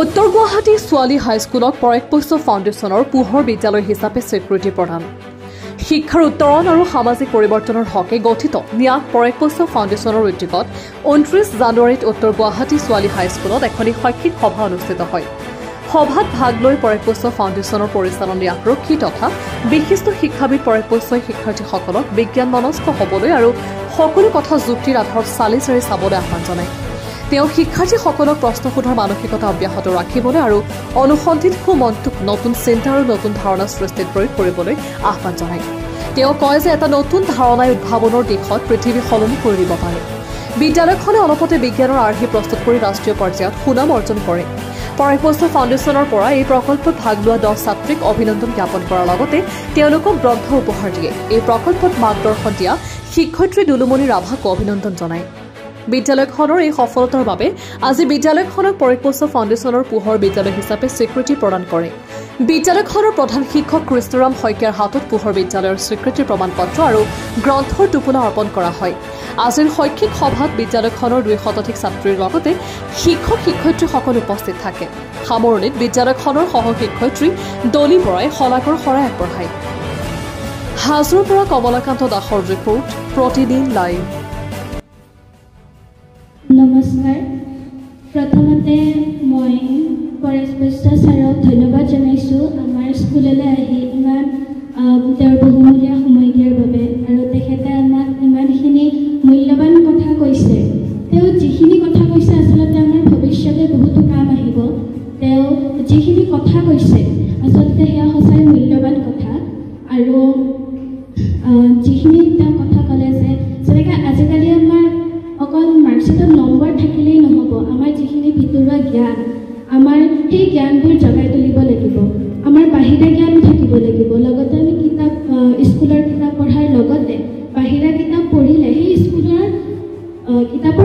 উত্তৰ গুৱাহাটী ছোৱালী হাইস্কুলক পৰাগপুষ্প ফাউণ্ডেশ্যনৰ পোহৰ বিদ্যালয় হিচাপে স্বীকৃতি প্ৰদান। শিক্ষাৰ উত্তৰণ আৰু সামাজিক পৰিৱৰ্তনৰ হকে গঠিত ন্যাস পৰাগপুষ্প ফাউণ্ডেশ্যনৰ উদ্যোগত 29 জানুৱাৰীত উত্তৰ গুৱাহাটী ছোৱালী হাইস্কুলত এখনি শৈক্ষিক সভা অনুষ্ঠিত হয়। সভাত ভাগ লৈ পৰাগপুষ্প ফাউণ্ডেশ্যনৰ পৰিচালনী আৰক্ষী তথা বিশিষ্ট শিক্ষাবিদ পৰাগপুষ্পই শিক্ষাৰ্থীসকলক বিজ্ঞান মনস্ক হ'বলৈ আৰু সকলো কথা যুক্তিৰ আধাৰত চালি চাৰি চাবলৈ আহ্বান জনায়। তেওঁ শিক্ষাৰ্থীসকলক প্ৰশ্ন সোধাৰ মানসিকতা অব্যাহত ৰাখিবলৈ আৰু অনুসন্ধিৎসু মনটোক নতুন চিন্তা আৰু নতুন ধাৰণা সৃষ্টিত প্ৰয়োগ কৰিবলৈ আহ্বান জনায়। তেওঁ কয় যে এটা নতুন ধাৰণাই উদ্ভাৱনৰ দিশত পৃথিৱী সলনি কৰি দিব পাৰে। বিদ্যালয়খনে অলপতে বিজ্ঞানৰ আৰ্হি প্ৰস্তুত কৰি ৰাষ্ট্ৰীয় পৰ্যায়ত সুনাম অৰ্জন কৰে। পৰাগপুষ্প ফাউণ্ডেশ্যনৰ পৰা এই প্ৰকল্পত ভাগ লোৱা 10 ছাত্ৰীক অভিনন্দন জ্ঞাপন কৰাৰ লগতে তেওঁলোকক গ্ৰন্থ উপহাৰ দিয়ে। এই প্ৰকল্পত মাৰ্গদৰ্শন দিয়া শিক্ষয়িত্ৰী দুলুমণি ৰাভাকো অভিনন্দন জনায়। বিদ্যালয়খনৰ এই সফলতাৰ বাবে আজি বিদ্যালয়খনক পৰাগপুষ্প ফাউণ্ডেশ্যনৰ পোহৰ বিদ্যালয় হিচাপে স্বীকৃতি প্ৰদান কৰে। বিদ্যালয়খনৰ প্ৰধান শিক্ষক কৃষ্ণৰাম শইকীয়াৰ হাতত পোহৰ বিদ্যালয়ৰ স্বীকৃতিৰ প্ৰমাণপত্ৰ আৰু গ্ৰন্থৰ টোপোলা অৰ্পণ কৰা হয়। আজিৰ শৈক্ষিক সভাত বিদ্যালয়খনৰ 2 শতাধিক ছাত্ৰীৰ লগতে শিক্ষক শিক্ষয়িত্ৰীসকল উপস্থিত থাকে। সামৰণিত বিদ্যালয়খনৰ সহশিক্ষয়িত্ৰী দলি বৰাই শলাগৰ শৰাই আগবঢ়ায়। হাজোৰ পৰা কমলাকান্ত দাসৰ ৰিপৰ্ট, প্ৰতিদিন লাইভ। নমস্কাৰ। প্ৰথমতে মই পৰাগপুষ্প ছাৰক ধন্যবাদ জনাইছোঁ আমাৰ স্কুললৈ আহি ইমান তেওঁৰ বহুমূলীয়া সময় দিয়াৰ বাবে, আৰু তেখেতে আমাক ইমানখিনি মূল্যৱান কথা কৈছে। তেওঁ যিখিনি কথা কৈছে আচলতে আমাৰ ভৱিষ্যতে বহুতো কাম আহিব। তেওঁ যিখিনি কথা কৈছে আচলতে সেয়া সঁচাই মূল্যৱান কথা। আৰু যিখিনি তেওঁ কথা ক'লে যে যেনেকৈ আজিকালি আমাৰ অকল মাৰ্কশ্বিটত নম্বৰ থাকিলেই নহ'ব, আমাৰ যিখিনি ভিতৰুৱা জ্ঞান, আমাৰ সেই জ্ঞানবোৰ জগাই তুলিব লাগিব। আমাৰ বাহিৰা জ্ঞান থাকিব লাগিব। লগতে আমি স্কুলৰ কিতাপ পঢ়াৰ লগতে বাহিৰা কিতাপ পঢ়িলে সেই স্কুলৰ কিতাপত